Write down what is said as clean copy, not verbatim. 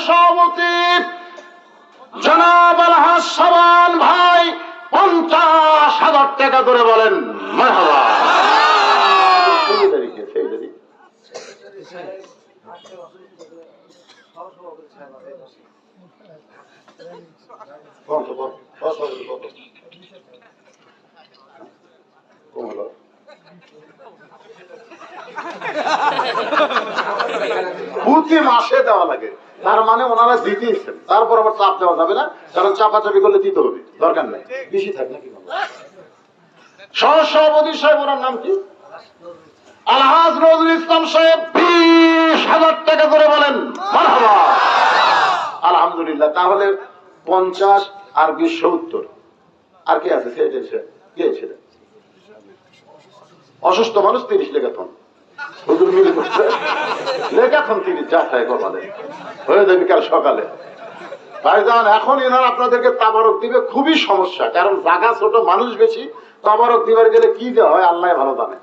সভাপতি জনাব আলহাজ শাবান ভাই 50,000 টাকা করে বলেন মারহাবা। প্রতি মাসে দেওয়া লাগে, তার মানে ওনারা দিতেইছেন, তারপর আবার চাপ দেওয়া যাবে না, কারণ চাপাচাপি করলে দিতে হবে, দরকার নাই, বেশি থাকে নাকি। সহসভাপতি সাহেব, ওনার নাম কি? আলহাজ নজরুল ইসলাম সাহেব 20,000 টাকা করে বলেন মারহাবা। আলহামদুলিল্লাহ। তাহলে 50 আর 20 70। আর কে আছে? কে ছিলেন? অসুস্থ মানুষ 30 লেখাথন, হুজুর মিলে করছে লেখাথন 30 যা খায় কপালে হয়ে যাবে কাল সকালে। ভাইজান, এখন এনারা আপনাদেরকে তাবারক দিবে, খুবই সমস্যা, কারণ জায়গা ছোট, মানুষ বেশি, তাবারক দিবার গেলে কি দেওয়া হয় আল্লাহ ভালো জানে।